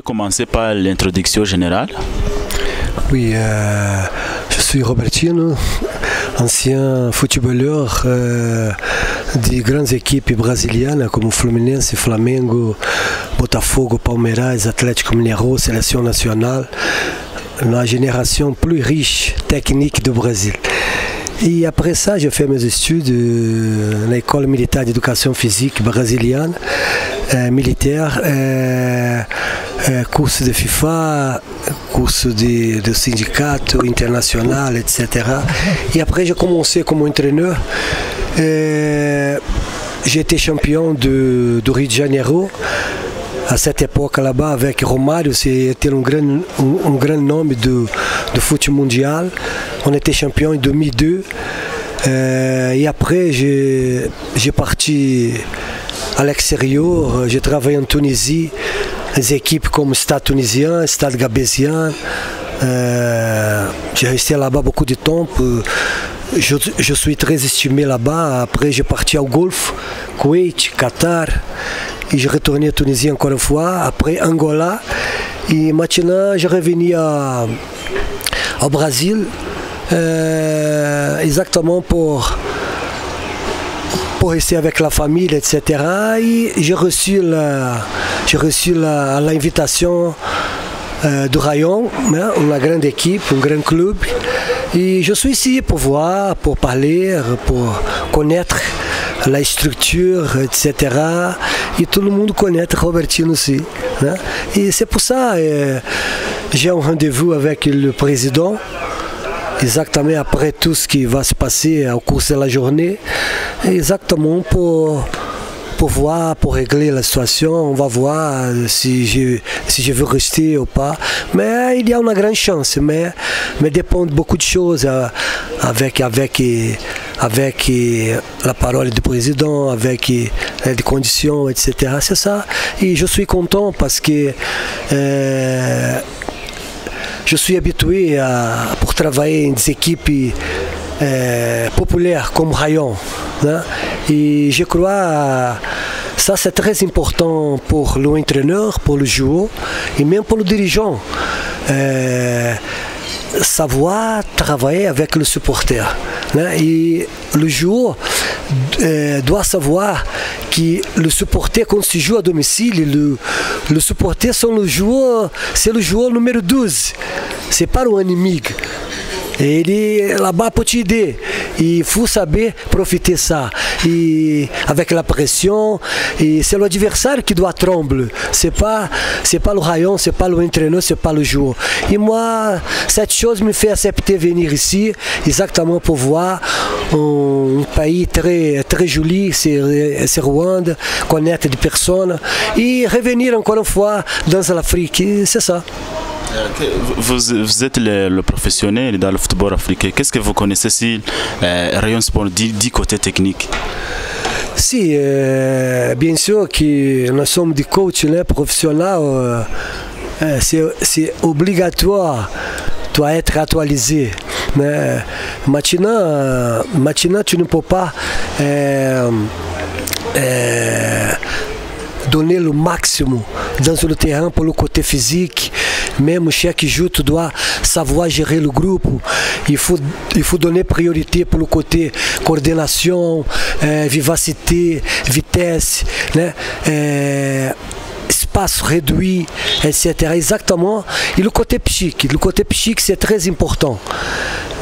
commencer par l'introduction générale? Oui, je suis Robertino, ancien footballeur de grandes équipes brésiliennes comme Fluminense, Flamengo, Botafogo, Palmeiras, Atlético Mineiro, Sélection nationale, la génération plus riche technique du Brésil. Et après ça, j'ai fait mes études à l'école militaire d'éducation physique brésilienne, militaire, course de FIFA, course de syndicat international, etc. Et après, j'ai commencé comme entraîneur. J'ai été champion du Rio de Janeiro. À cette époque là-bas, avec Romário, c'était un grand nom du foot mondial. On était champion en 2002. Et après, j'ai parti à l'extérieur. J'ai travaillé en Tunisie, des équipes comme Stade tunisien, Stade gabésien. J'ai resté là-bas beaucoup de temps. Je suis très estimé là-bas. Après, j'ai parti au Golfe, Koweït, Qatar. Et je retourné à Tunisie encore une fois, après Angola. Et maintenant, je revenu au Brésil, exactement pour rester avec la famille, etc. Et j'ai reçu l'invitation du Rayon, une grande équipe, un grand club. Et je suis ici pour voir, pour parler, pour connaître la structure, etc. Et tout le monde connaît Robertino aussi. Hein? Et c'est pour ça que j'ai un rendez-vous avec le président, exactement après tout ce qui va se passer au cours de la journée, exactement pour voir, pour régler la situation. On va voir si je veux rester ou pas. Mais il y a une grande chance, mais dépend de beaucoup de choses avec la parole du président, avec les conditions, etc. C'est ça. Et je suis content parce que je suis habitué pour travailler dans des équipes populaires comme Rayon. Hein? Et je crois que ça c'est très important pour l'entraîneur, pour le joueur et même pour le dirigeant. Savoir travailler avec le supporter. Hein? Et le joueur doit savoir que le supporter, quand il joue à domicile, le supporter c'est le joueur numéro 12. C'est pas un ennemi. Ele est là-bas pour t'aider. Il faut savoir profiter de ça. Et avec la pression, et c'est l'adversaire qui doit trembler. C'est pas le Rayon, c'est pas l'entraîneur, c'est pas le joueur. Et moi, cette chose me fait accepter venir ici, exactement pour voir un pays très, très joli, c'est Rwanda, connaître des personnes et revenir encore une fois dans l'Afrique. C'est ça. Vous êtes le professionnel dans le football africain. Qu'est-ce que vous connaissez sur Rayon Sport du côté technique? Si, bien sûr que nous sommes des coachs professionnels, c'est obligatoire d'être actualisé. Mais maintenant, tu ne peux pas donner le maximum dans le terrain pour le côté physique. Même chaque jour, tu dois savoir gérer le groupe. Il faut donner priorité pour le côté coordination, vivacité, vitesse, né? Espace réduit, etc. Exactement. Et le côté psychique. Le côté psychique, c'est très important.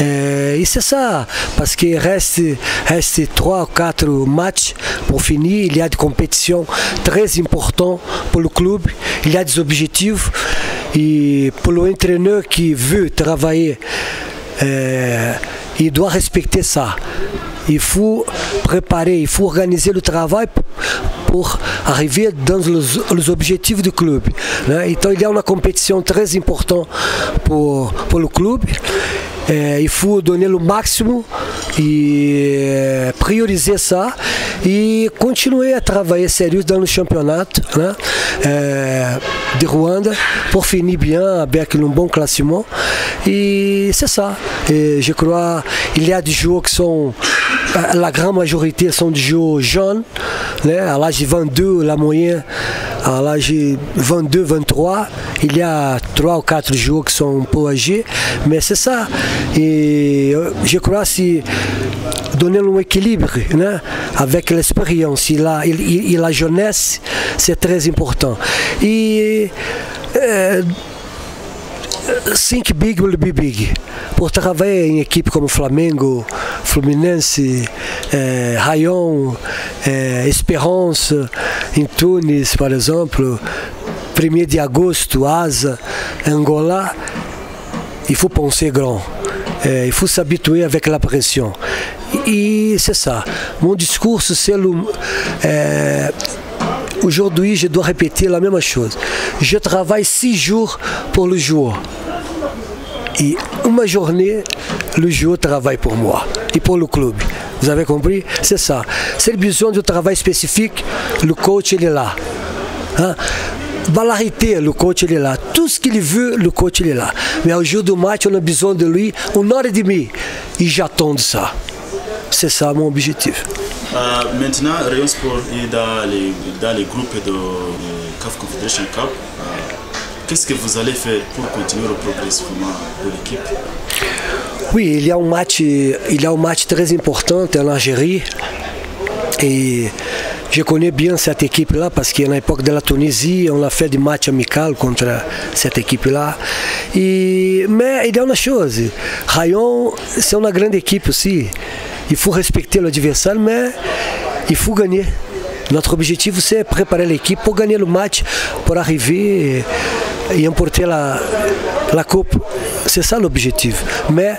Et c'est ça, parce qu'il reste 3 ou 4 matchs pour finir. Il y a des compétitions très importantes pour le club. Il y a des objectifs. Et pour l'entraîneur qui veut travailler, il doit respecter ça. Il faut préparer, il faut organiser le travail pour arriver dans les objectifs du club. Então, il y a une compétition très importante pour le club. Il faut donner le maximum et prioriser ça et continuer à travailler sérieux dans le championnat de Rwanda pour finir bien avec un bon classement. Et c'est ça. Et je crois qu'il y a des joueurs qui sont, la grande majorité sont des joueurs jeunes, à l'âge de 22, la moyenne à l'âge de 22, 23, il y a 3 ou 4 jours qui sont un peu âgés, mais c'est ça. Et je crois que donner un équilibre, né, avec l'expérience et la jeunesse, c'est très important. Et 5 big will be big. Por trabalhar em equipe como Flamengo, Fluminense, Rayon, Espérance, em Tunis, por exemplo, 1er de agosto, Asa, Angola, il faut penser grand. Il faut s'habituer avec la pression. Et c'est ça. Mon discours, c'est aujourd'hui, je dois répéter la même chose. Je travaille 6 jours pour le joueur. Et une journée, le joueur travaille pour moi et pour le club. Vous avez compris? C'est ça. C'est besoin de travail spécifique, le coach il est là. Hein? Balarité, le coach il est là. Tout ce qu'il veut, le coach il est là. Mais au jour du match, on a besoin de lui 1h30. Et j'attends ça. C'est ça mon objectif. Maintenant, Rayon Sport est dans les groupes de CAF Confederation Cup. Qu'est-ce que vous allez faire pour continuer le progressivement de l'équipe? Oui, il y a un match très important en Algérie. Et je connais bien cette équipe-là parce qu'à l'époque de la Tunisie, on a fait des matchs amicaux contre cette équipe-là. Mais il y a une chose, Rayon, c'est une grande équipe aussi. Il faut respecter l'adversaire, mais il faut gagner. Notre objectif, c'est préparer l'équipe pour gagner le match, pour arriver et emporter la coupe. C'est ça l'objectif. Mais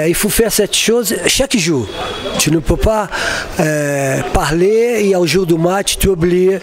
il faut faire cette chose chaque jour. Tu ne peux pas parler et au jour du match, tu oublies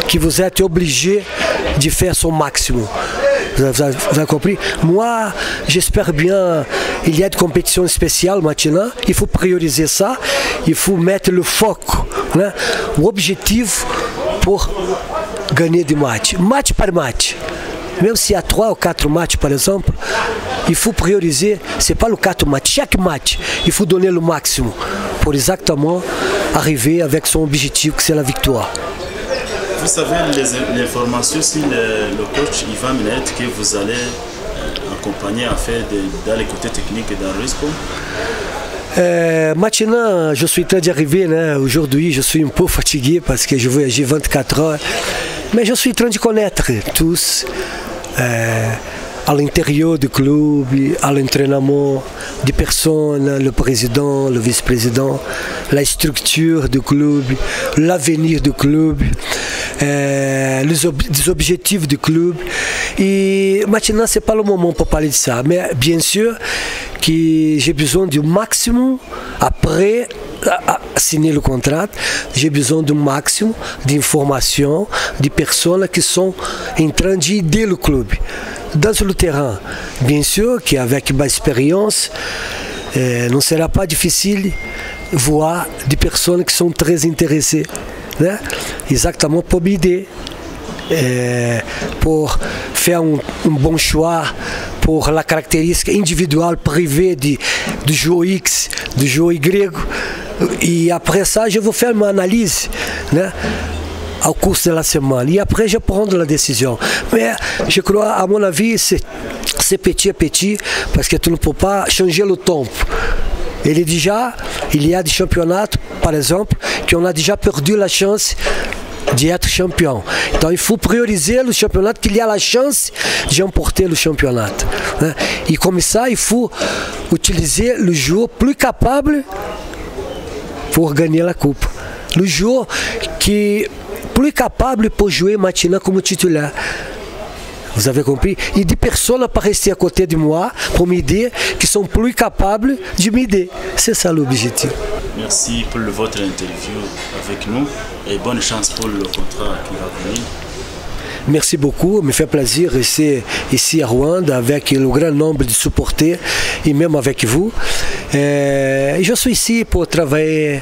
que vous êtes obligé de faire son maximum. Vous avez compris? Moi, j'espère bien, il y a des compétitions spéciales maintenant, il faut prioriser ça, il faut mettre le foco, né? L'objectif pour gagner des matchs, match par match. Même s'il y a 3 ou 4 matchs, par exemple, il faut prioriser, ce n'est pas le 4 matchs, chaque match, il faut donner le maximum pour exactement arriver avec son objectif, que c'est la victoire. Vous savez l'information sur le coach Ivan Minaert que vous allez accompagner à faire dans les côtés techniques et dans le risque? Maintenant, je suis en train d'arriver. Aujourd'hui, je suis un peu fatigué parce que je voyage 24 heures. Mais je suis en train de connaître tous à l'intérieur du club, à l'entraînement des personnes, le président, le vice-président, la structure du club, l'avenir du club, les objectifs du club. Et maintenant, ce n'est pas le moment pour parler de ça. Mais bien sûr que j'ai besoin du maximum après signer le contrat. J'ai besoin du maximum d'informations de personnes qui sont en train d'aider le club. Dans le terrain, bien sûr qu'avec ma expérience, ne sera pas difficile de voir des personnes qui sont très intéressées, né? Exactement pour m'aider, pour faire un bon choix, pour la caractéristique individuelle privée du joueur X, du joueur Y. Et après ça, je vais faire une analyse, né? Au cours de la semaine. Et après, je prends la décision. Mais je crois, à mon avis, c'est petit à petit, parce que tu ne peux pas changer le temps. Il y a des championnats, par exemple, qui on a déjà perdu la chance d'être champion. Donc il faut prioriser le championnat qu'il y a la chance d'emporter le championnat. Et comme ça, il faut utiliser le joueur plus capable pour gagner la coupe. Le joueur qui est plus capable pour jouer maintenant comme titulaire. Vous avez compris? Et des personnes apparaissent à côté de moi pour m'aider, qui sont plus capables de m'aider. C'est ça l'objectif. Merci pour votre interview avec nous et bonne chance pour le contrat qui va venir. Merci beaucoup, me fait plaisir rester ici à Rwanda avec le grand nombre de supporters et même avec vous. Je suis ici pour travailler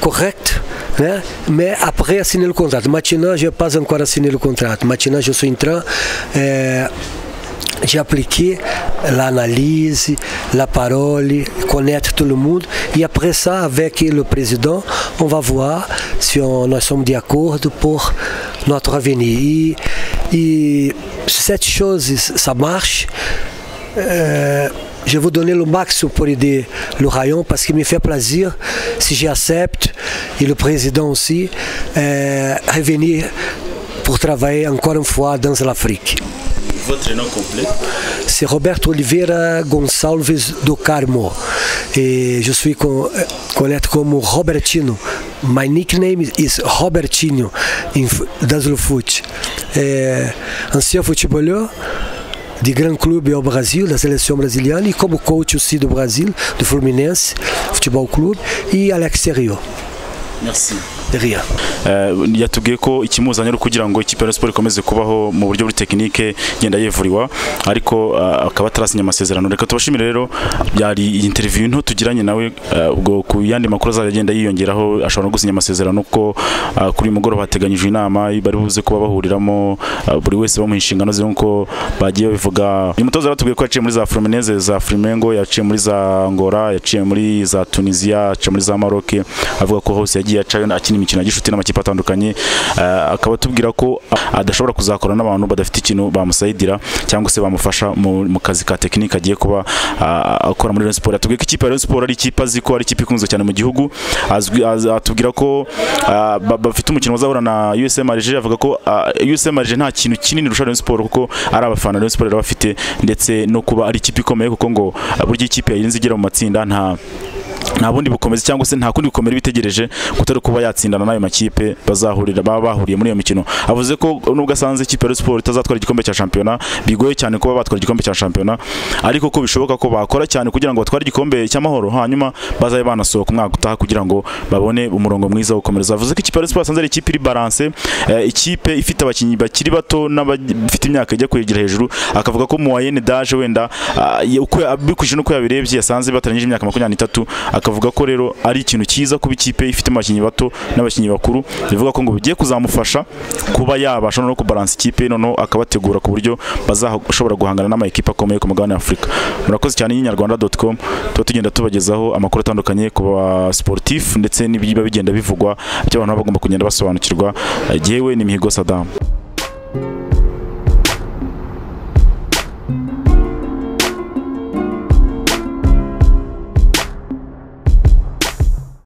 correct, né? Mais après signer le contrat. Maintenant, je n'ai pas encore signé le contrat. Maintenant, je suis en train d'appliquer l'analyse, la parole, connaître tout le monde. Et après ça, avec le président, on va voir si nous sommes d'accord pour notre avenir. Et si cette chose, ça marche, je vais vous donner le maximum pour aider le rayon parce qu'il me fait plaisir, si j'accepte, et le président aussi, revenir pour travailler encore une fois dans l'Afrique. Votre nom complet? C'est Roberto Oliveira Gonçalves do Carmo. Et je suis connu comme Robertinho. My nickname is Robertinho dans le foot. Ancien footballeur de grand clube ao Brasil, da seleção brasiliana, e como coach aussi do Brasil, do Fluminense Futebol Clube, e à l'extérieur. Merci. De rien. Yatubwiye ko ikimuzanye ari kugira ngo ikipe ya Sport ikomeze kubaho mu buryo buri tekinike genda yevuriwa ariko akaba atarasinya amasezerano. Reka tubashimire rero, byari interview nto tugiranye nawe, ubwo ku yandi makuru azagenda yiyongeraho ashobora no gusinya amasezerano ko kuri mugoroba hateganyijwe inama bari buze kuba bahuriramo buri wese bamuha inshingano ze nko bagiye bivuga. Uyu mutoza batubwiye ko yaciye muri za Fluminense, za Flamengo, yaciye muri za Angola, yaciye muri za Tunisia, yaciye muri za Maroc, avuga ko hose yagiye acayo akina imikino y'ishuti n'amakipe atandukanye. Akaba tubwira ko adashobora kuzakora n'abantu badafite ikintu bamusayidira cyangwa se bamufasha mu kazi ka tekinike agiye kuba akora muri Rayon Sport. Atubwiye ko ikipe ya Rayon Sport ari ikipe azi ko ari ikipe ikunzwe cyane mu gihugu. Atubwira ko bafite umukino bazahura na USM Alger. Avuga ko USM Alger nta kintu kinini rusha Rayon Sport kuko ari abafana Rayon Sport bafite, ndetse no kuba ari ikipe ikomeye kuko ngo burya ikipe yayirinze igera mu matsinda nta bundi bukomezi cyangwa se nta kundi gukomera bitegereje kutari kuba yatsindana n'ayo makipe bazahurira bahuriye muri iyo mikino. Avuze ko nubwo asanze ikipe ya Sport itazatwara igikombe cya shampiyona, bigoye cyane kuba batwara igikombe cya shampiyona, ariko ko bishoboka ko bakora cyane kugira ngo batware igikombe cy'amahoro, hanyuma bazabe banasohoka umwaka utaha kugira ngo babone umurongo mwiza wo gukomereza. Avuze ko ikipe ya Sport asanze ari ikipe iri balance, ikipe ifite abakinnyi bakiri bato n'abafite imyaka ijya kwegera hejuru. Akavuga ko mu wayene daje wenda bikuje no ko yabirebye yasanze batarangije imyaka 23. Akavuga ko rero ari ikintu cyiza kuba ikipe ifite abakinnyi bato n'abakinnyi bakuru, bivuga ko ngo bigiye kuzamufasha kuba yabasha no kubalance ikipe, noneho akabategura ku buryo bazashobora guhangana n'amakipe akomeye ku mugabane wa Afurika. Murakoze cyane inyarwanda.com, tuba tugenda tubagezaho amakuru atandukanye ku ba sportif ndetse n'ibiba bigenda bivugwa by'abantu bagomba kugenda basobanukirwa. Jewe ni Mihigo Saddam.